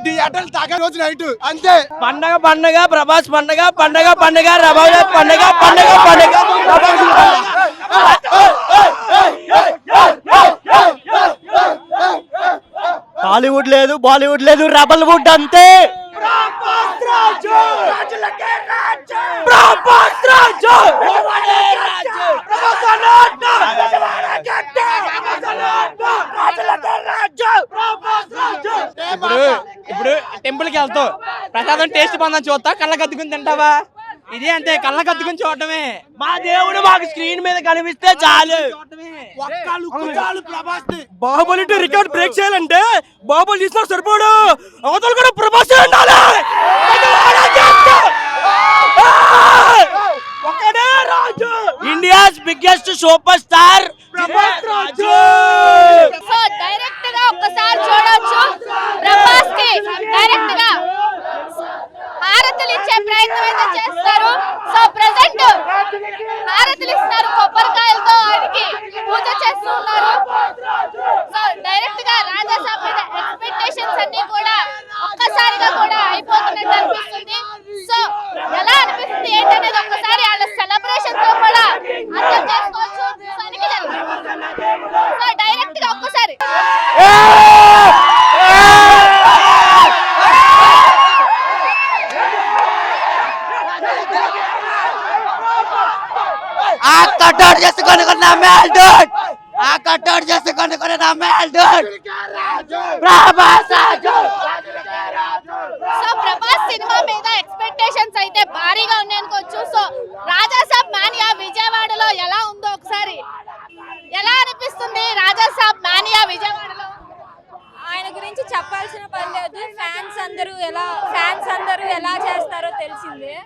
Theatre తాగే రోజు night అంతే. పండగ పండగ ప్రభాస్ పండగ పండగ పండగ ప్రభాస్ పండగ పండగ పండగ టాలీవుడ్ లేదు, బాలీవుడ్ లేదు, రెబల్ వుడ్ అంతే. ఇప్పుడు టెంపుల్ కి వెళ్తావు, ప్రసాదం టేస్ట్ పొందని చూస్తా, కళ్ళ కద్దుకుని తింటావా? ఇది అంతే, కళ్ళ కద్దుకుని చూడటమే. మా దేవుడు మాకు స్క్రీన్ మీద కనిపిస్తే చాలు. బాహుబలి రికార్డ్ బ్రేక్ చేయాలంటే బాహుబలి తీసిన సరిపోడు, అవతల కూడా ప్రభాస్ ఉండాలి. ఒకడే రాజు, India's biggest superstar Prabhas Raju. So direct గా ఒక్కసారి చూడొచ్చు, ప్రభాస్ కి డైరెక్ట్ గా హారతులు ఇచ్చే ప్రయత్నం అయితే చేస్తారు. సో ప్రెసెంట్ హారతులు ఇస్తారు, కొబ్బరికాయలతో ఆయనకి పూజ చేస్తున్నారు. సో డైరెక్ట్ గా రాజాసాబ్ మీద ఎక్స్పెక్టేషన్స్ అన్ని కూడా ఒక్కసారిగా కూడా అయిపోతున్నట్టు అనిపిస్తుంది. సో ఎలా అనిపిస్తుంది ఏంటనేది ఒక్కసారి వాళ్ళ సెలబ్రేషన్స్ లో కూడా అర్థం చేసుకోవచ్చు. సో డైరెక్ట్ గా ఒక్కసారి కట్అవుట్ చేసుకొని నా మేల్ డూడ్, ఆ కట్అవుట్ చేసుకొని నా male Dude Prabhas Raju. So Prabhas cinema మీద ఎక్స్పెక్టేషన్స్ అయితే భారీగా ఉన్నాయి అనుకోవచ్చు. సో రాజాసాబ్ మానియా విజయవాడలో ఎలా ఉందో ఒకసారి ఎలా అనిపిస్తుంది? రాజాసాబ్ మానియా విజయవాడలో ఆయన గురించి చెప్పాల్సిన పని లేదు. ఫ్యాన్స్ అందరూ ఎలా చేస్తారో తెలిసిందే.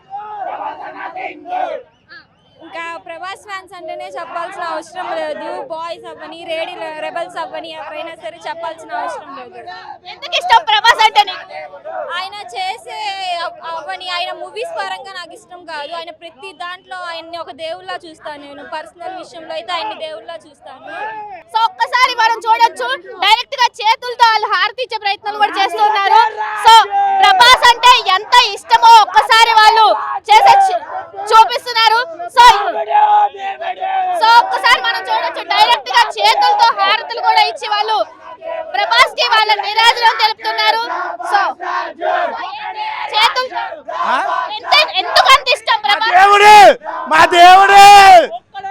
ఇంకా ప్రభాస్ ఫ్యాన్స్ అంటేనే చెప్పాల్సిన అవసరం లేదు. బాయ్స్ అవ్వని, రెబల్స్ అవ్వని, ఎవరైనా సరే చెప్పాల్సిన అవసరం లేదు. ఎందుకు ఇష్టం ప్రభాస్ అంటే? ఆయన చేసే అవ్వని, ఆయన మూవీస్ పరంగా నాకు ఇష్టం కాదు. ఆయన ప్రతి దాంట్లో ఆయన్ని ఒక దేవుళ్ళ చూస్తాను. నేను పర్సనల్ విషయంలో అయితే ఆయన్ని దేవుళ్ళ చూస్తాను. సో ఒక్కసారి మనం చూడొచ్చు, డైరెక్ట్ గా చేతులతో వాళ్ళు హారతి ఇచ్చే ప్రయత్నాలు కూడా చేస్తున్నారు. సో ప్రభాస్ అంటే ఎంత ఇష్టమో ఒక్కసారి వాళ్ళు చేసే చూపిస్తున్నారు. సో ఒక్కసారి మనం చూడొచ్చు, డైరెక్ట్ గా చేతులతో హారతులు కూడా ఇచ్చి వాళ్ళు ప్రభాస్ కి వాళ్ళ నిరాజనం తెలుపుతున్నారు. సో చేతులు ఎందుకు అంత ఇష్టం ప్రభాస్? మా దేవుడు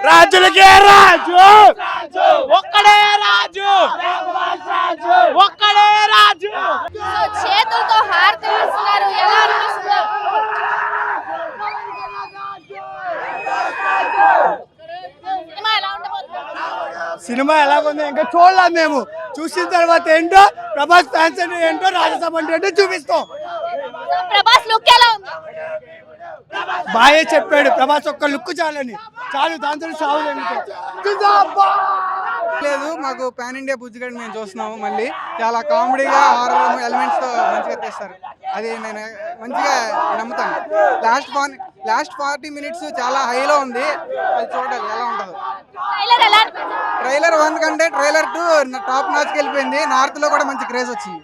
రాజులకే రాజు, ఒక్కడే రాజు, ఒక్కడే రాజు. సో చేతులతో హారతులు ఇస్తున్నారు, ఎలా అనిపిస్తుంది? సినిమా ఎలాగుందో ఇంకా చూడలేదు మేము. చూసిన తర్వాత ఏంటో ప్రభాస్ ఫ్యాన్స్ అంటే ఏంటో, రాజసాబ్ అంటే ఏంటో చూపిస్తాం. ప్రభాస్ లుక్ ఎలా ఉంది? బాయే చెప్పాడు, ప్రభాస్ ఒక్క లుక్ చాలని, చాలు, దాంతో సాగు లేదు. మాకు పాన్ ఇండియా బుజ్జిగడ్డ మేము చూస్తున్నాము. మళ్ళీ చాలా కామెడీగా హారర్ ఎలిమెంట్స్ తో మంచిగా తెస్తారు. అది నేను మంచిగా నమ్ముతాను. లాస్ట్ 40 minutes చాలా హైలో ఉంది. అది చూడాలి ఎలా ఉంటుందో. ట్రైలర్ 1 కంటే ట్రైలర్ 2 టాప్ నాచ్కి వెళ్ళిపోయింది. నార్త్ లో కూడా మంచి క్రేజ్ వచ్చింది.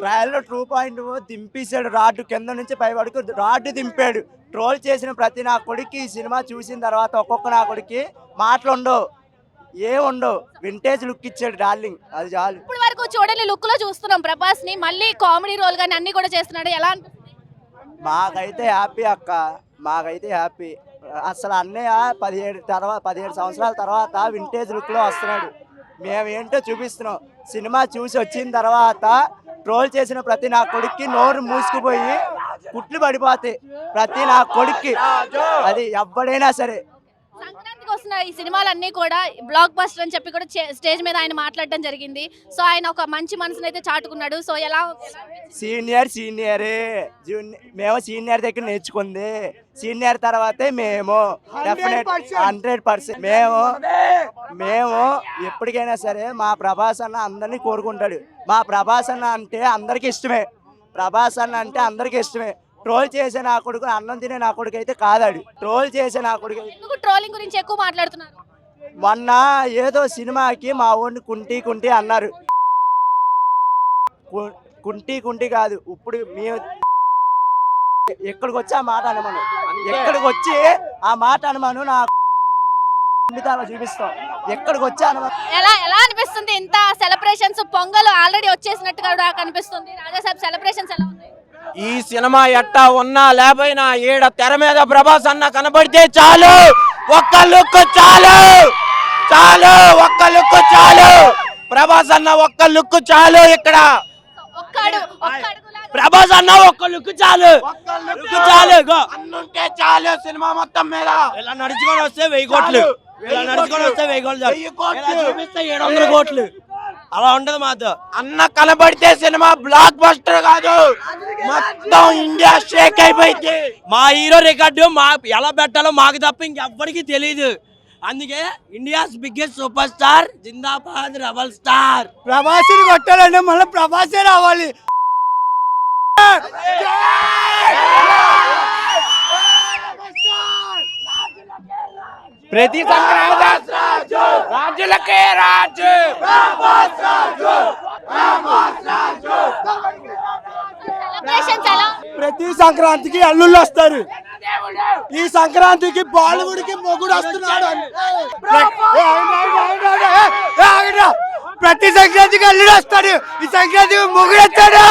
ట్రయల్లో 2.0 దింపేశాడు. రాడ్డు కింద నుంచి పై వరకు రాడ్డు దింపాడు. ట్రోల్ చేసిన ప్రతి నా కొడుకు ఈ సినిమా చూసిన తర్వాత ఒక్కొక్క నా కొడుకు మాటలు ఉండవు, ఏముండవు, వింటేజ్ లుక్ ఇచ్చాడు డార్లింగ్, అది చాలు. ఇప్పుడు వరకు చూడని లుక్ లో చూస్తున్నాం ప్రభాస్ ని, మళ్ళీ కామెడీ రోల్ గాని అన్ని కూడా చేస్తున్నాడు. ఎలా అనిపిస్తుంది? మాకైతే హ్యాపీ అక్క, మాకైతే హ్యాపీ. అసలు అన్నయ్య 17 సంవత్సరాల తర్వాత వింటేజ్ లుక్ లో వస్తున్నాడు. మేమేంటో చూపిస్తున్నాం. సినిమా చూసి వచ్చిన తర్వాత ట్రోల్ చేసిన ప్రతి నా కొడుక్కి నోరు మూసుకుపోయి కుట్లు పడిపోతాయి ప్రతి నా కొడుక్కి, అది ఎవడైనా సరే. సంక్రాంతికి వస్తున్న ఈ సినిమాలన్నీ కూడా బ్లాక్ బస్టర్ అని చెప్పి కూడా స్టేజ్ మీద ఆయన మాట్లాడడం జరిగింది. సో ఆయన ఒక మంచి మనసును అయితే చాటుకున్నాడు. సో ఎలా? సీనియరే, మేము సీనియర్ దగ్గర నేర్చుకుంది. సీనియర్ తర్వాతే మేము 100%. మేము ఎప్పటికైనా సరే మా ప్రభాస్ అన్న అందరినీ కోరుకుంటాడు. మా ప్రభాస్ అన్న అంటే అందరికి ఇష్టమే. ప్రభాస్ అన్న అంటే అందరికి ఇష్టమే. ట్రోల్ చేసే నా కొడుకు అన్నం తినే నా కొడుకు అయితే కాదాడు. ట్రోల్ చేసే నా కొడుకు. ట్రోలింగ్ గురించి ఎక్కువ మాట్లాడుతున్నారు. మొన్న ఏదో సినిమాకి మా ఊరిని కుంటి అన్నారు. కుంటి కాదు, ఇప్పుడు మేము ఎక్కడికి వచ్చి ఆ మాట అనమను, ఎక్కడికి వచ్చి ఆ మాట అనమను, నా అలా చూపిస్తాం. ఎక్కడికి వచ్చి అనమను. ఎలా అనిపిస్తుంది? ఇంత సెలబ్రేషన్స్, పొంగల్ ఆల్రెడీ వచ్చేసినట్టుగా కూడా కనిపిస్తుంది. రాజాసాబ్ సెలబ్రేషన్స్ ఎలా ఉన్నాయి? ఈ సినిమా ఎట్టా ఉన్నా లేకపోయినా ఈడ తెర మీద ప్రభాస్ అన్న కనబడితే చాలు, ఒక్క లుక్ చాలు, ఒక్క లుక్ చాలు, ప్రభాస్ అన్న ఒక్క లుక్ చాలు. ఇక్కడ ప్రభాస్ అన్న ఒక్క లుక్ చాలు, అన్నుంటే చాలు సినిమా మొత్తం మీద. ఇలా నడుచుకొని వస్తే 1000 కోట్లు, ఇలా నడుచుకొని వస్తే 1000 కోట్లు, చూపిస్తే 700 కోట్లు. అలా ఉండదు మాతో. అన్న కనబడితే సినిమా బ్లాక్ బస్టర్ కాదు, మొత్తం ఇండియా షేక్ అయిపోయింది. మా హీరో రికార్డు ఎలా పెట్టాలో మాకు తప్ప ఇంకెవ్వరికి తెలియదు. అందుకే ఇండియాస్ బిగ్గెస్ట్ సూపర్ స్టార్ జిందాబాద్ రెబల్ స్టార్. ప్రభాస్ని కొట్టాలంటే మళ్ళీ ప్రభాసే రావాలి. ప్రతి సంక్రాంతి రాజులకే రాజు, ప్రతి సంక్రాంతికి అల్లుళ్ళు వస్తారు. ఈ సంక్రాంతికి బాలీవుడ్ కి మొగుడు వస్తున్నాడు. ప్రతి సంక్రాంతికి అల్లుడు వస్తాడు, ఈ సంక్రాంతికి మొగుడు వస్తాడు.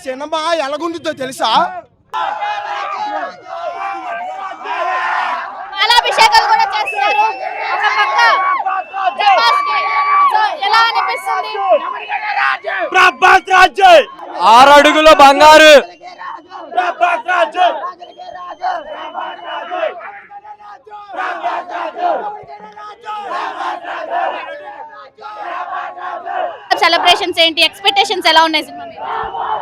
సినిమా ఎలాగుంటుందో తెలుసా? పాలాభిషేకాలు కూడా చేస్తారు ఒక పక్క ప్రభాస్కి. సో ఎలా అనిపిస్తుంది? ప్రభాస్ రాజు 6 అడుగుల బంగారు, ప్రభాస్ రాజు. సెలబ్రేషన్స్ ఏంటి, ఎక్స్పెక్టేషన్స్ ఎలా ఉన్నాయి సినిమా మీద?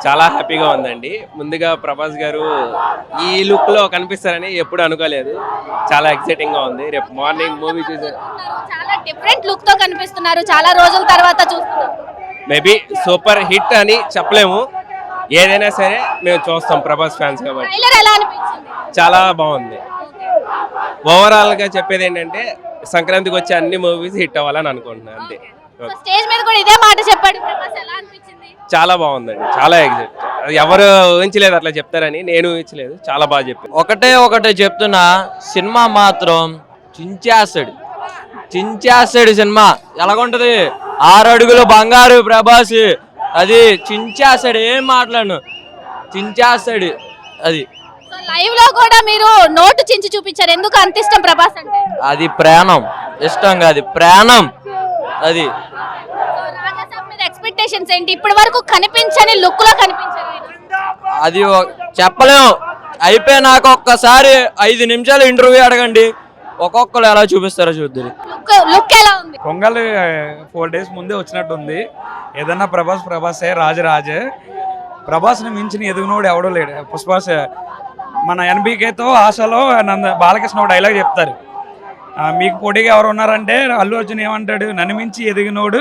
చాలా హ్యాపీగా ఉందండి. ముందుగా ప్రభాస్ గారు ఈ లుక్ లో కనిపిస్తారని ఎప్పుడు అనుకోలేదు. చాలా ఎక్సైటింగ్ గా ఉంది. రేపు మార్నింగ్ మూవీ చూసే చాలా డిఫరెంట్ లుక్ తో కనిపిస్తున్నారు, చాలా రోజుల తర్వాత చూస్తున్నాం. మేబీ సూపర్ హిట్ అని చెప్పలేము, ఏదైనా సరే మేము చూస్తాం ప్రభాస్ ఫ్యాన్స్ కాబట్టి. ట్రైలర్ ఎలా అనిపించింది? చాలా బాగుంది. ఓవరాల్ గా చెప్పేది ఏంటంటే సంక్రాంతికి వచ్చే అన్ని మూవీస్ హిట్ అవ్వాలని అనుకుంటున్నాను అంతే. స్టేజ్ మీద కూడా ఇదే మాట చెప్పాడు ప్రభాస్, ఎలా అనిపించింది? చాలా బాగుందండి, చాలా ఎగ్జైట్. ఎవరు ఊహించలేదు అట్లా చెప్తారని, నేను ఊహించలేదు. చాలా బాగా చెప్పాను. ఒకటే చెప్తున్నా, సినిమా మాత్రం చించేస్తాడు సినిమా. ఎలాగుంటది? 6 అడుగులు బంగారు ప్రభాస్, అది చించేస్తాడు. ఏం మాట్లాడను, చించేస్తాడు అది. లైవ్ లో కూడా మీరు నోటు చించి చూపించారు, ఎందుకు అంత ఇష్టం ప్రభాస్ అంటే? అది ప్రాణం, ఇష్టం కాదు ప్రాణం అది. రాజాసాబ్ మీద ఎక్స్పెక్టేషన్స్ ఏంటి? ఇప్పటి వరకు కనిపించని లుక్ లో కనిపించారు ఆయన. అది చెప్పలేము. అయిపోయినాక ఒక్కసారి 5 నిమిషాలు ఇంటర్వ్యూ అడగండి, ఒక్కొక్కరు ఎలా చూపిస్తారో చూద్దరు. లుక్ ఎలా ఉంది? పొంగల్ 4 days ముందే వచ్చినట్టుంది. ఏదన్నా ప్రభాసే రాజే. ప్రభాస్ని మించిన ఎదుగునోడు ఎవడో లేడు. పుష్పాస్ మన ఎన్బికేతో ఆశలో బాలకృష్ణ డైలాగ్ చెప్తారు, మీకు పోటీగా ఎవరు ఉన్నారంటే అల్లు అర్జున్ ఏమంటాడు, నన్ను మించి ఎదిగినోడు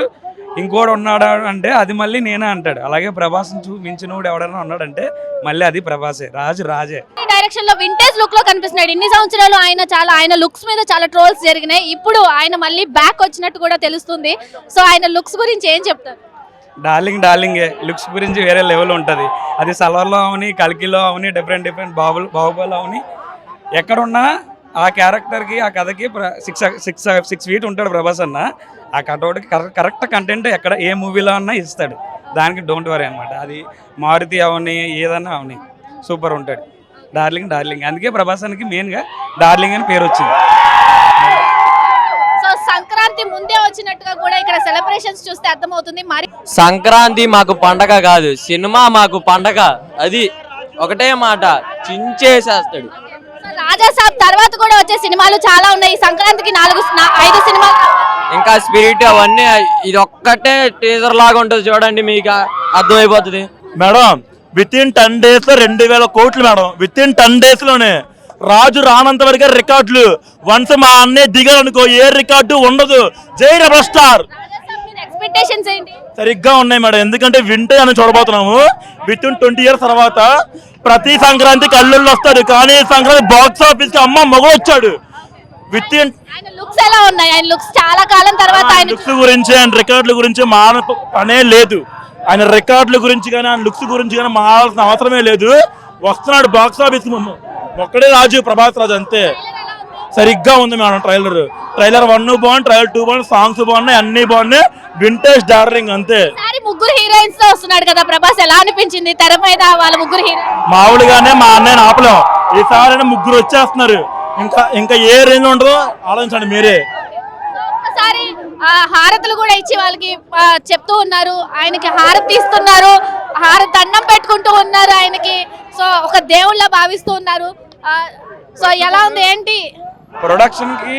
ఇంకోడు ఉన్నాడు అంటే అది మళ్ళీ నేనే అంటాడు. అలాగే ప్రభాస్ మించినోడు ఎవడన్నా ఉన్నాడంటే మళ్ళీ అది ప్రభాసే, రాజే. డైరెక్షన్ లో వింటేజ్ లుక్ లో కనిపిస్తున్నాడు. ఇన్ని సంవత్సరాలు ఆయన లుక్స్ మీద చాలా ట్రోల్స్ జరిగినాయి, ఇప్పుడు ఆయన మళ్ళీ బ్యాక్ వచ్చినట్టు కూడా తెలుస్తుంది. సో ఆయన లుక్స్ గురించి ఏం చెప్తారు? డార్లింగే. లుక్స్ గురించి వేరే లెవెల్ ఉంటుంది. అది సల్వర్లో అవని, కల్కిలో అవని, డిఫరెంట్ బాహుబలిలో అవని, ఎక్కడున్నా ఆ క్యారెక్టర్కి ఆ కథకి 6 feet ఉంటాడు ప్రభాస్ అన్న. ఆ కటౌట్కి కరెక్ట్ కంటెంట్ ఎక్కడ ఏ మూవీలో అన్నా ఇస్తాడు. దానికి డోంట్ వరీ అనమాట. అది మారుతి అవని ఏదన్నా అవని సూపర్ ఉంటాడు. డార్లింగ్. అందుకే ప్రభాసానికి మెయిన్గా డార్లింగ్ అని పేరు వచ్చింది. సో సంక్రాంతి ముందే వచ్చినట్టుగా కూడా ఇక్కడ సెలబ్రేషన్స్ చూస్తే అర్థమవుతుంది. మరి సంక్రాంతి మాకు పండగ కాదు, సినిమా మాకు పండగ. అది ఒకటే మాట, చించేసేస్తాడు. రాజాసాబ్ తర్వాత కూడా వచ్చే సినిమాలు చాలా ఉన్నాయి. సంక్రాంతికి 5 సినిమాలు, ఇంకా స్పిరిట్ అవన్నీ. ఇది ఒక్కటే టీజర్ లాగా ఉంటుంది, చూడండి మీకు అర్థమైపోతుంది. మేడం విత్-ఇన్ 10 days లో 2000 కోట్లు మేడం. విత్-ఇన్ 10 days లోనే రాజు రానంత వరకే రికార్డులు. వన్స్ మా అన్నయ్య దిగాలనుకో ఏ రికార్డు ఉండదు. జై రెబల్ స్టార్. ఎక్స్పెక్టేషన్స్ ఏంటి? సరిగ్గా ఉన్నాయి మేడం, ఎందుకంటే వింటే అని చూడబోతున్నాము. విత్-ఇన్ 20 years తర్వాత ప్రతి సంక్రాంతికి అల్లుళ్ళు వస్తాడు, కానీ సంక్రాంతి బాక్స్ ఆఫీస్ కి అమ్మ మగ వచ్చాడు. విత్ ఇన్ ఆయన లుక్స్ ఎలా ఉన్నాయి? ఆయన లుక్స్ చాలా కాలం తర్వాత ఆయన లుక్స్ గురించి ఆయన రికార్డుల గురించి పనే లేదు. ఆయన రికార్డుల గురించి కానీ ఆయన లుక్స్ గురించి కానీ మారాల్సిన అవసరమే లేదు. వస్తున్నాడు బాక్స్ ఆఫీస్ ఒక్కడే రాజు, ప్రభాస్ రాజు అంతే. సరిగ్గా ఉంది మేడం ట్రైలర్ 1 బాగుంది, ట్రైలర్ 2 బాగుంది, సాంగ్స్ బాగున్నాయి, అన్ని బాగున్నాయి. వింటేజ్ డార్లింగ్ అంతే. ముగ్గురు హీరోయిన్స్ తో వస్తున్నాడు కదా ప్రభాస్, ఎలా అనిపించింది తెర మీద వాళ్ళ ముగ్గురు హీరోయిన్స్? మామూలుగానే మా అన్నయ్యని ఆపలేం. ఈసారి ముగ్గురు వచ్చేస్తున్నారు. ఇంకా ఏ రేంజ్ ఉంటుందో ఆలోచించండి మీరే. ఒకసారి హారతులు కూడా ఇచ్చి వాళ్ళకి చెప్తూ ఉన్నారు, ఆయనకి హారతి ఇస్తున్నారు, హారతి దండం పెట్టుకుంటూ ఉన్నారు ఆయనకి. సో ఒక దేవుళ్ళ భావిస్తూ ఉన్నారు. సో ఎలా ఉంది ఏంటి ప్రొడక్షన్ కి?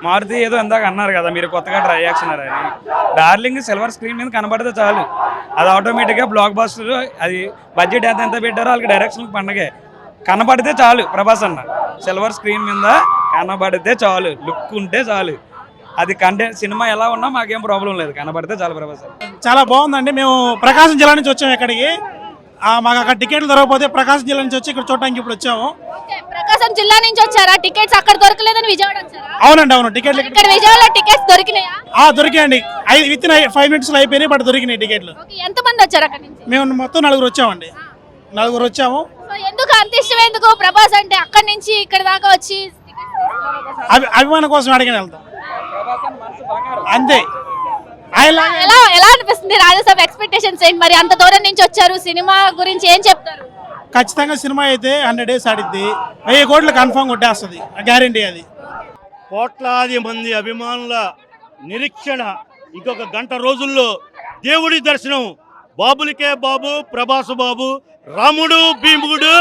మారుతి ఏదో ఇందాక అన్నారు కదా మీరు కొత్తగా ట్రై చేస్తున్నారు అని. డార్లింగ్ సిల్వర్ స్క్రీన్ మీద కనబడితే చాలు, అది ఆటోమేటిక్గా బ్లాక్ బస్టర్. అది బడ్జెట్ ఎంత పెట్టారో వాళ్ళకి డైరెక్షన్ పండగే. కనబడితే చాలు ప్రభాస్ అన్న సిల్వర్ స్క్రీన్ మీద కనబడితే చాలు, లుక్ ఉంటే చాలు. అది కంటెంట్ సినిమా ఎలా ఉన్నా మాకేం ప్రాబ్లం లేదు, కనబడితే చాలు ప్రభాస్. చాలా బాగుందండి. మేము ప్రకాశం జిల్లా నుంచి వచ్చాము ఇక్కడికి. మాకు అక్కడ టికెట్లు దొరకకపోతే ప్రకాశం జిల్లా నుంచి వచ్చి ఇక్కడ చూడడానికి ఇప్పుడు వచ్చాము. ప్రకాశం జిల్లా నుంచి వచ్చారా? టికెట్స్ అక్కడ దొరకలేదని విజయవాడ వచ్చారా? అవునండి, అవును. టికెట్లు ఇక్కడ విజయవాడలో టికెట్స్ దొరికినాయా? దొరికాయండి. విత్ ఇన్ 5 minutes అయిపోయినాయి, బట్ దొరికినాయి టికెట్లు. ఎంత మంది వచ్చారు అక్కడ నుంచి? మేము మొత్తం 4 వచ్చామండి. 4 వచ్చాము. ఎందుకు అంత ఇష్టం ఎందుకు ప్రభాస్ అంటే? అక్కడి నుంచి ఇక్కడ దాకా వచ్చి అభిమానం కోసం అడిగిన వెళ్తాం అంతే. ఎలా అనిపిస్తుంది రాజసాబ్? ఎక్స్పెక్టేషన్స్ ఏంటి మరి? అంత దూరం నుంచి వచ్చారు, సినిమా గురించి ఏం చెప్తారు? ఖచ్చితంగా సినిమా అయితే 100 days ఆడిద్ది, 1000 కోట్లు కన్ఫర్మ్ కొట్టేస్తుంది, గ్యారంటీ అది. కోట్లాది మంది అభిమానుల నిరీక్షణ ఇంకొక గంట రోజుల్లో దేవుడి దర్శనం. బాబులకే బాబు, ప్రభాస్ బాబు, రాముడు భీముడు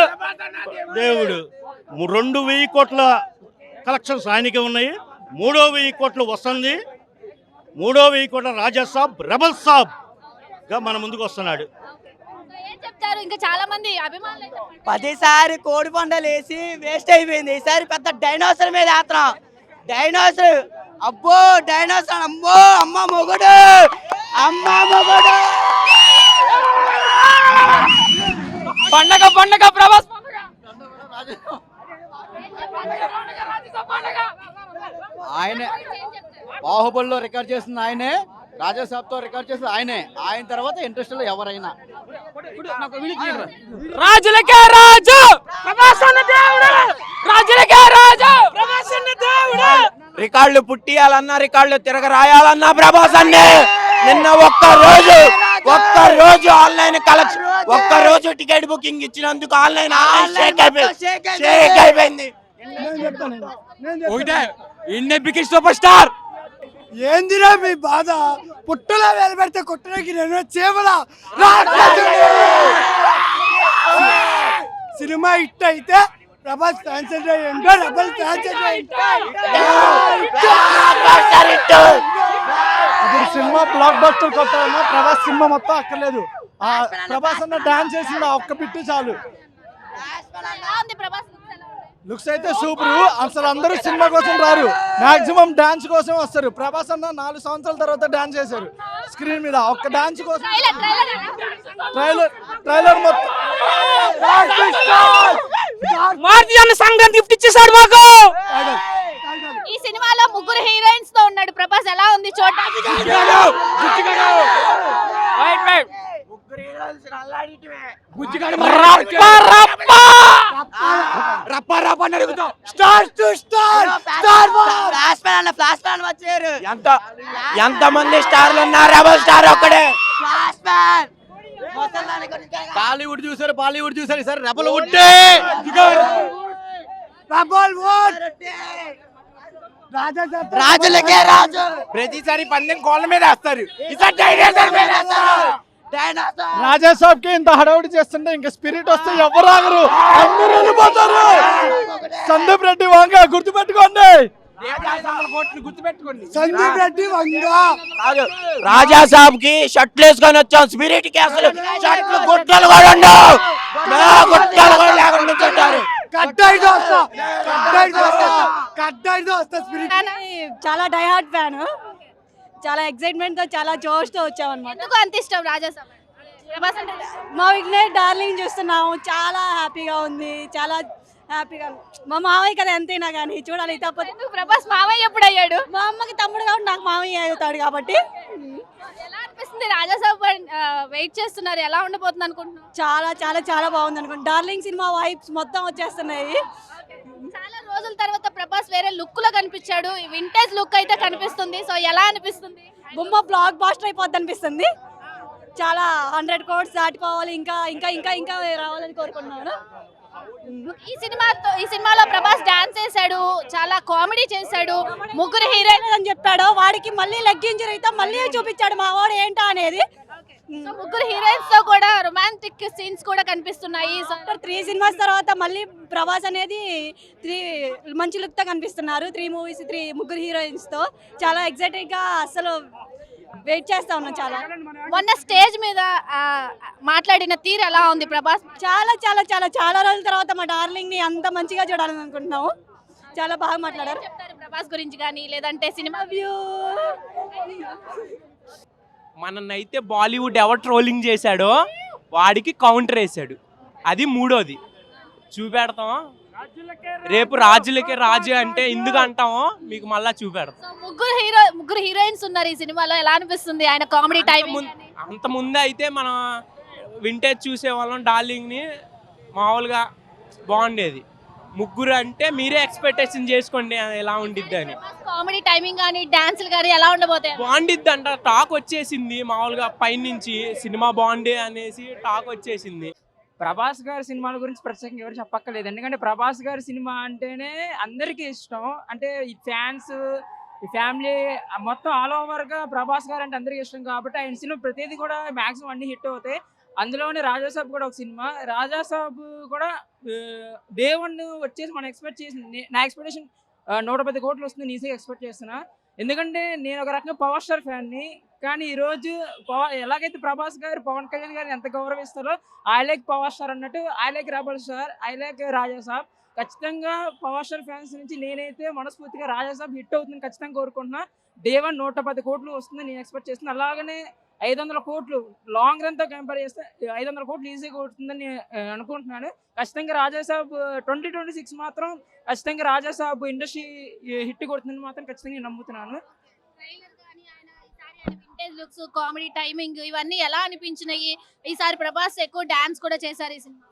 దేవుడు. 2,000 కోట్ల కలెక్షన్స్ ఆయనకే ఉన్నాయి. 3,000 కోట్లు వస్తుంది. 3,000 కోట్ల రాజాసాబ్ రెబల్ సాబ్ గా మన ముందుకు వస్తున్నాడు. ఏం చెప్తారు? ఇంకా చాలా మంది అభిమానులు 10 కోడి పందాలు వేసి వేస్ట్ అయిపోయింది. ఈసారి పెద్ద డైనోసర్ మీద యాత్ర. డైనోసర్ అబ్బో, డైనోసర్ అమ్మో, అమ్మ మొగుడు, అమ్మ మొగుడు. పండగ ప్రభాస్. ఆయనే బాహుబలిలో రికార్డ్ చేసింది ఆయనే, రాజాసాబ్తో రికార్డ్ చేసింది ఆయనే. ఆయన తర్వాత ఇండస్ట్రీలో ఎవరైనా రాజులకే రాజు ప్రభాస్ అన్న దేవుడు, రాజులకే రాజు ప్రభాస్ అన్న దేవుడు. రికార్డులు పుట్టియాలన్నా, రికార్డులు తిరగ రాయాలన్నా ప్రభాస్ అన్నే. నిన్న ఒక్క రోజు ఆన్లైన్ కలెక్షన్, ఒక్క రోజు టికెట్ బుకింగ్ ఇచ్చినందుకు ఆన్లైన్ షేక్ అయిపోయింది. Super star. ఏందిరా మీ బాధ? పుట్టలో వెలబెడితే కుట్టడానికి నేను చేవలా. సినిమా హిట్ అయితే ప్రభాస్ ఫ్యాన్స్ ఏంటో, rebel fans cinema blockbuster కొట్టాలన్నా ప్రభాస్ సినిమా మొత్తం అక్కర్లేదు. ప్రభాస్ అన్న డాన్స్ చేసింది ఒక్క పిట్టు చాలు. లుక్స్ అయితే సూపర్. అసలు అందరూ సినిమా కోసం రారు, మాక్సిమం డాన్స్ కోసం వస్తారు. ప్రభాస్ అన్న 4 సంవత్సరాల తర్వాత డాన్స్ చేశారు స్క్రీన్ మీద, ఒక్క డాన్స్ కోసం. ట్రైలర్ మొత్తం మారుతి అన్న సంక్రాంతి గిఫ్ట్ ఇచ్చేసాడు మాకు. ఈ సినిమాలో ముగ్గురు హీరోయిన్స్ తో ఉన్నాడు ప్రభాస్, ఎలా ఉంది చూడడానికి? ఎంత మంది స్టార్లు ఉన్నారు, రెబల్ స్టార్ ఒక్కడే. బాలీవుడ్ చూసారు, బాలీవుడ్ చూసారు, సార్ రెబల్ ఉంటే రాజులకే రాజు. ప్రతిసారి 12 కోళ్ళ మీద వేస్తారు, ఈసారి డైనోసార్ మీద వేస్తారు. రాజాసాబ్ కి ఇంత హడావుడి చేస్తుంటే ఇంకా స్పిరిట్ వస్తే ఎవరు ఆగరు, అందరూ వెళ్ళిపోతారు. సందీప్ రెడ్డి వంగ గుర్తుపెట్టుకోండి, సందీప్ రెడ్డి వంగ. రాజాసాబ్ కి షర్ట్లు వేసుకొని వచ్చాం, స్పిరిట్ కి అసలు షర్ట్లు గుట్టలు కూడా ఉండవు, గుట్టలు కూడా లేకుండా ఉంటారు. చాలా డైహార్డ్ ఫ్యాన్, చాలా ఎక్సైట్మెంట్ తో, చాలా జోష్ తో వచ్చామన్నమాట. ఎందుకు అంత ఇష్టం రాజసాబ్? ప్రభాస్ అంటే మా విఘ్నేష్ డార్లింగ్ చూస్తున్నాము, చాలా హ్యాపీగా ఉంది, చాలా హ్యాపీగా. మా మావయ్య కదా ఎంతైనా కానీ చూడాలి తప్పదు. ఎందుకు ప్రభాస్ మావయ్య ఎప్పుడు అయ్యాడు? మా అమ్మకి తమ్ముడు కాబట్టి నాకు మావయ్య అవుతాడు కాబట్టి. ఎలా అనిపిస్తుంది? రాజాసాబ్ వెయిట్ చేస్తున్నారు, ఎలా ఉండబోతుంది అనుకుంటున్నాం? చాలా చాలా చాలా బాగుంది అనుకుంటా. డార్లింగ్ సినిమా వైబ్స్ మొత్తం వచ్చేస్తున్నాయి. చాలా రోజుల తర్వాత ప్రభాస్ వేరే లుక్ లో కనిపించాడు, వింటేజ్ లుక్ అయితే కనిపిస్తుంది. సో ఎలా అనిపిస్తుంది? బొమ్మ బ్లాక్ బాస్టర్ అయిపోద్ది అనిపిస్తుంది. చాలా 100 crores దాటిపోవాలి, ఇంకా ఇంకా ఇంకా ఇంకా రావాలని కోరుకుంటున్నాను. ఈ సినిమాలో ప్రభాస్ డాన్స్ చేశాడు, చాలా కామెడీ చేశాడు, ముగ్గురు హీరోయిన్ అని చెప్పాడు. వాడికి మళ్ళీ లెగ్ ఇంజరీ అయితే మళ్ళీ చూపించాడు మా వాడు ఏంటా అనేది. ముగ్గురు హీరోయిన్స్ తో కూడా రొమాంటిక్ సీన్స్ కూడా కనిపిస్తున్నాయి. 3 సినిమాస్ తర్వాత మళ్ళీ ప్రభాస్ అనేది 3 మంచి లుక్ తో కనిపిస్తున్నారు. 3 మూవీస్ 3 ముగ్గురు హీరోయిన్స్ తో చాలా ఎక్సైటెడ్ గా అసలు వెయిట్ చేస్తా ఉన్నాం. చాలా మొన్న స్టేజ్ మీద మాట్లాడిన తీరు ఎలా ఉంది ప్రభాస్? చాలా చాలా చాలా చాలా రోజుల తర్వాత మా డార్లింగ్ ని అంత మంచిగా చూడాలని అనుకుంటున్నాము. చాలా బాగా మాట్లాడారు. చెప్తారు ప్రభాస్ గురించి కానీ లేదంటే సినిమా వ్యూ. మననైతే బాలీవుడ్ ఎవరు ట్రోలింగ్ చేశాడో వాడికి కౌంటర్ వేసాడు. అది మూడోది చూపెడతాం. రేపు రాజులకే రాజు అంటే ఎందుకు అంటామో మీకు మళ్ళా చూపెడతాం. ముగ్గురు హీరోయిన్స్ ఉన్నారు ఈ సినిమాలో, ఎలా అనిపిస్తుంది ఆయన కామెడీ టైమింగ్? అంత ముందే అయితే మనం వింటేజ్ చూసేవాళ్ళం, డార్లింగ్ని మామూలుగా బాగుండేది. ముగ్గురు అంటే మీరే ఎక్స్పెక్టేషన్ చేసుకోండి ఎలా ఉండిద్ది అని. కామెడీ టైమింగ్ కానీ డాన్సులు కానీ ఎలా ఉండబోతాయి? బాగుండిద్ది అంట, టాక్ వచ్చేసింది. మామూలుగా పైనుంచి సినిమా బాగుండే అనేసి టాక్ వచ్చేసింది. ప్రభాస్ గారి సినిమాల గురించి ప్రత్యేకంగా ఎవరు చెప్పక్కర్లేదు. ఎందుకంటే ప్రభాస్ గారి సినిమా అంటేనే అందరికీ ఇష్టం. అంటే ఈ ఫ్యాన్స్, ఈ ఫ్యామిలీ మొత్తం ఆల్ ఓవర్గా ప్రభాస్ గారు అంటే అందరికీ ఇష్టం కాబట్టి ఆయన సినిమా ప్రతిదీ కూడా మ్యాక్సిమం అన్ని హిట్ అవుతాయి. అందులోనే రాజాసాబ్ కూడా ఒక సినిమా. రాజాసాబ్ కూడా దేవుణ్ణి వచ్చేసి మనం ఎక్స్పెక్ట్ చేసింది. నా ఎక్స్పెక్టేషన్ 110 కోట్లు వస్తుంది ఈజీగా ఎక్స్పెక్ట్ చేస్తున్నా. ఎందుకంటే నేను ఒక రకంగా పవర్ స్టార్ ఫ్యాన్ని. కానీ ఈరోజు ఎలాగైతే ప్రభాస్ గారు పవన్ కళ్యాణ్ గారిని ఎంత గౌరవిస్తారో ఐ లైక్ పవర్ స్టార్ అన్నట్టు I like rebel star, I like Rajasaab. ఖచ్చితంగా పవర్ స్టార్ ఫ్యాన్స్ నుంచి నేనైతే మనస్ఫూర్తిగా రాజాసాబ్ హిట్ అవుతుందని ఖచ్చితంగా కోరుకుంటున్నా. దేవన్ 110 కోట్లు వస్తుందని నేను ఎక్స్పెక్ట్ చేస్తున్నాను. అలాగనే 500 కోట్లు లాంగ్ రన్తో కంపేర్ చేస్తే 500 కోట్లు ఈజీగా కొడుతుందని అనుకుంటున్నాను. ఖచ్చితంగా రాజాసాబ్ 2026 మాత్రం ఖచ్చితంగా రాజాసాబ్ ఇండస్ట్రీ హిట్ కొడుతుందని మాత్రం ఖచ్చితంగా నేను నమ్ముతున్నాను. వింటేజ్ లుక్స్, కామెడీ టైమింగ్ ఇవన్నీ ఎలా అనిపించినాయి? ఈసారి ప్రభాస్ ఎక్కువ డాన్స్ కూడా చేశారు ఈ సినిమా.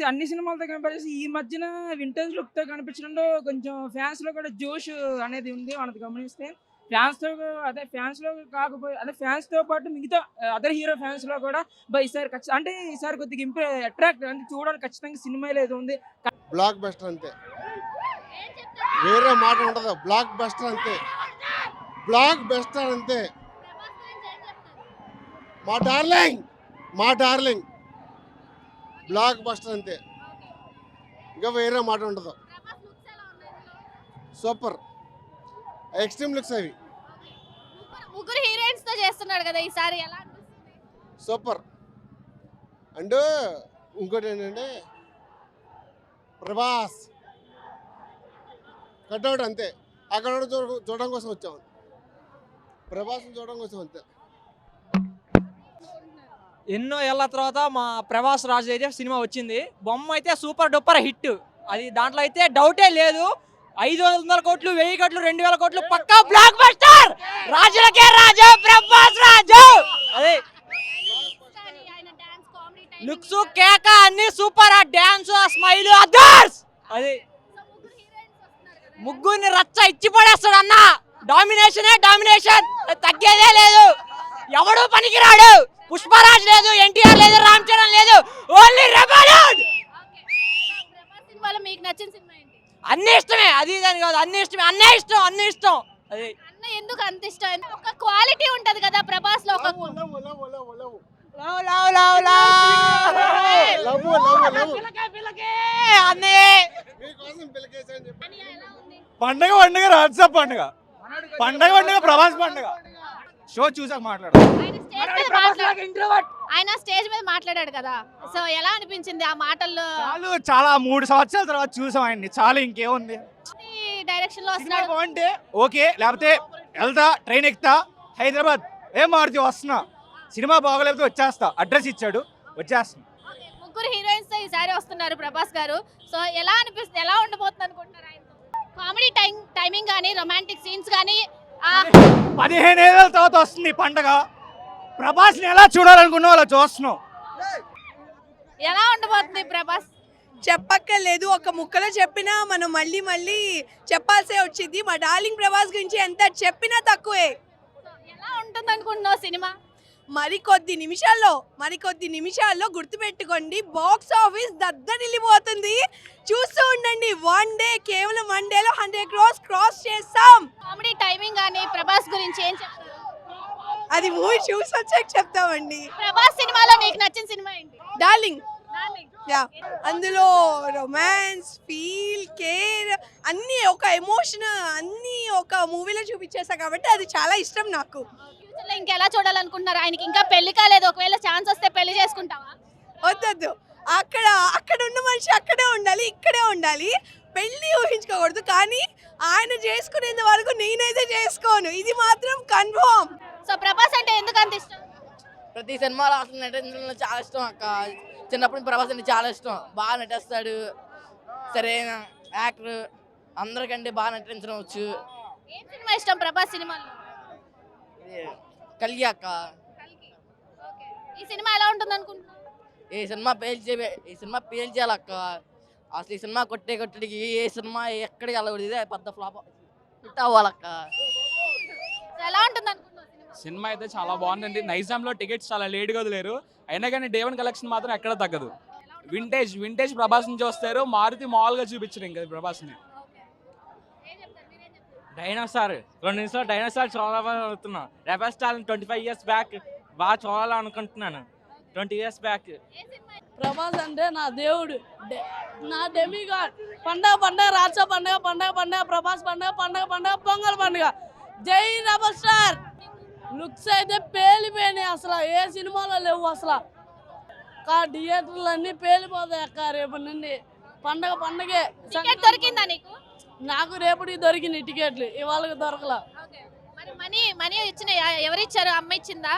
అన్ని సినిమాలతో కంపేర్ చేసి ఈ మధ్యన వింటేజ్ లుక్తో కనిపించడంలో కొంచెం ఫ్యాన్స్లో కూడా జోష్ అనేది ఉంది. మనది గమనిస్తే ఫ్యాన్స్లో కాకపోతే ఫ్యాన్స్తో పాటు మిగతా అదర్ హీరో ఫ్యాన్స్లో కూడా ఈసారి కొద్దిగా అట్రాక్ట్ అంటే చూడాలి ఖచ్చితంగా సినిమా ఏదో ఉంది. బ్లాక్ బస్టర్ అంతే, వేరే మాట ఉండదు. బ్లాక్ బస్టర్ అంతే, బ్లాక్ బస్టర్ అంతే. మా డార్లింగ్ బ్లాక్ బస్టర్ అంతే, ఇంకా వేరే మాట ఉండదు. సూపర్ ఎక్స్ట్రీమ్ లుక్స్ అవి. ముగ్గురు హీరోయిన్స్ తో చేస్తున్నాడు కదా ఈసారి, ఎలా అనిపిస్తుంది? సూపర్. అండ్ ఇంకోటి ఏంటంటే ప్రభాస్ కట్అవుట్ అంతే. అక్కడ చూడడం కోసం వచ్చాము, ప్రభాస్ని చూడడం కోసం అంతే. ఎన్నో ఏళ్ళ తర్వాత మా ప్రభాస్ రాజు అయితే సినిమా వచ్చింది. బొమ్మ అయితే సూపర్ డూపర్ హిట్, అది దాంట్లో అయితే డౌటే లేదు. 500 కోట్లు, 1000 కోట్లు, 2000 కోట్లు పక్కా బ్లాక్ బస్టర్. రాజులకే రాజు ప్రభాస్ రాజు. అదే లుక్స్ కేక అన్ని సూపర్. ఆ డాన్స్, ఆ స్మైల్, అదర్స్ అది ముగ్గురిని రచ్చ ఇచ్చి పడేస్తాడు అన్న. డామినేషన్ తగ్గేదే లేదు. ఎవడు పనికిరాడు. పుష్పరాజ్ లేదు, ఎన్టీఆర్ లేదు, రామ్ చరణ్ లేదు, ఓన్లీ రెబల్. మీకు నచ్చిన సినిమా ఏంటి? అన్ని ఇష్టమే, అది దాని కాదు, అన్ని ఇష్టమే. అన్ని ఇష్టం. అది అన్న ఎందుకు అంత ఇష్టం? ఒక క్వాలిటీ ఉంటది కదా ప్రభాస్ లో. ఒక పండగ రాజసాబ్ పండగ ప్రభాస్ పండగ షో చూసాక మాట్లాడు. ఆయన స్టేజ్ మీద మాట్లాడాడు కదా, సో ఎలా అనిపించింది ఆ మాటల్లో? చాలా 3 సంవత్సరాల తర్వాత చూసాం ఆయన్ని. చాలా ఇంకేముంది, డైరెక్షన్ లో వస్తున్నాడు బాగుంటే ఓకే, లేకపోతే వెళ్తా ట్రైన్ ఎక్కుతా హైదరాబాద్, ఏం మారుతి వస్తున్నా, సినిమా బాగోలేకపోతే వచ్చేస్తా. అడ్రస్ ఇచ్చాడు, వచ్చేస్తున్నా. ముగ్గురు హీరోయిన్స్ తో ఈసారి వస్తున్నారు ప్రభాస్ గారు. సో ఎలా అనిపిస్తుంది, ఎలా ఉండబోతుంది అనుకుంటున్నారు ఆయన? కామెడీ టైమింగ్ కానీ, రొమాంటిక్ సీన్స్ కానీ 15 ఏళ్ళ తర్వాత వస్తుంది పండగ. ప్రభాస్ని ఎలా చూడాలనుకున్నా అలా చూస్తున్నాం. ఎలా ఉండబోతుంది ప్రభాస్? చెప్పక్కర్లేదు, ఒక ముక్కలో చెప్పినా మనం మళ్ళీ మళ్ళీ చెప్పాల్సే వచ్చింది. మా డార్లింగ్ ప్రభాస్ గురించి ఎంత చెప్పినా తక్కువే. ఎలా ఉంటుంది అనుకుంటున్నావు సినిమా? మరికొద్ది నిమిషాల్లో గుర్తుపెట్టుకోండి, బాక్స్ ఆఫీస్ దద్దరిల్లిపోతుంది. చూస్తూ ఉండండి. కేవలం 1 డేలో 100 crores క్రాస్ చేస్తాం. కామెడీ టైమింగ్ కానీ ప్రభాస్ గురించి ఏం చెప్తారు? అది మూవీ చూసి వచ్చాక చెప్తామండి. ప్రభాస్ సినిమాలో నీకు నచ్చిన సినిమా ఏంటి? డార్లింగ్. అందులో రొమాన్స్, ఫీల్, కేర్ అన్నీ ఒక ఎమోషన్ అన్నీ ఒక మూవీలో చూపించేసా కాబట్టి అది చాలా ఇష్టం నాకు. ఫ్యూచర్లో ఇంకెలా చూడాలనుకుంటున్నారు? ఆయనకి ఇంకా పెళ్లి కాలేదు, ఒకవేళ ఛాన్స్ వస్తే పెళ్లి చేసుకుంటావా? వద్దొద్దు, అక్కడ ఉన్న మనిషి అక్కడే ఉండాలి, ఇక్కడే ఉండాలి. పెళ్లి ఊహించుకోకూడదు, కానీ ఆయన చేసుకునేంత వరకు నేనైతే చేసుకోను, ఇది మాత్రం కన్ఫర్మ్. సో ప్రభాస్ అంటే ఎందుకు అంత ఇష్టం? ప్రతి సినిమాలో అసలు నటించడంలో చాలా ఇష్టం అక్క. చిన్నప్పుడు ప్రభాస్ అంటే చాలా ఇష్టం, బాగా నటిస్తాడు, సరైన యాక్టర్, అందరికంటే బాగా నటించడం వచ్చు. ఏం సినిమా ఇష్టం ప్రభాస్ సినిమాలో? కలిగి అక్క. ఈ సినిమా ఎలా ఉంటుంది అనుకుంటున్నావు? ఈ సినిమా పేల్చేయాలక్క. అసలు ఈ సినిమా కొట్టడికి ఏ సినిమా ఎక్కడికి వెళ్ళకూడదు, ఇదే పెద్ద ఫ్లాప్ హిట్ అవ్వాలక్క. ఎలా ఉంటుంది అనుకుంటున్నావు సినిమా అయితే చాలా బాగుందండి. నైజాంలో టికెట్స్ చాలా లేట్గా వదిలేరు, అయినా కానీ డే 1 కలెక్షన్ మాత్రం ఎక్కడ తగ్గదు. వింటేజ్ ప్రభాస్ నుంచి వస్తారు, మారుతి మామూలుగా చూపించరు ఇంకా ప్రభాస్ని. డైనోసార్ 2 నిమిషాలు డైనోసార్ చూడాలనుకుంటున్నాను. రెబల్ స్టార్ 25 years బ్యాక్ బాగా చూడాలనుకుంటున్నాను. 20 years బ్యాక్. ప్రభాస్ అంటే నా దేవుడు, నా డెమిగాడ్. పండగ రాజా పండగ ప్రభాస్ పండగ పొంగల్ పండుగ. జై రెబల్ స్టార్. లుక్స్ అయితే పేలిపోయినాయి, అసలు ఏ సినిమాలో లేవు. అసలు థియేటర్లు అన్నీ పేలిపోతాయి అక్క. రేపటి నుండి పండగే. టికెట్ దొరికిందా నీకు? నాకు రేపటికి దొరికినాయి టికెట్లు, ఇవాళకి దొరకలా. మరి మనీ ఇచ్చిన ఎవరు ఇచ్చారు? అమ్మ ఇచ్చిందా?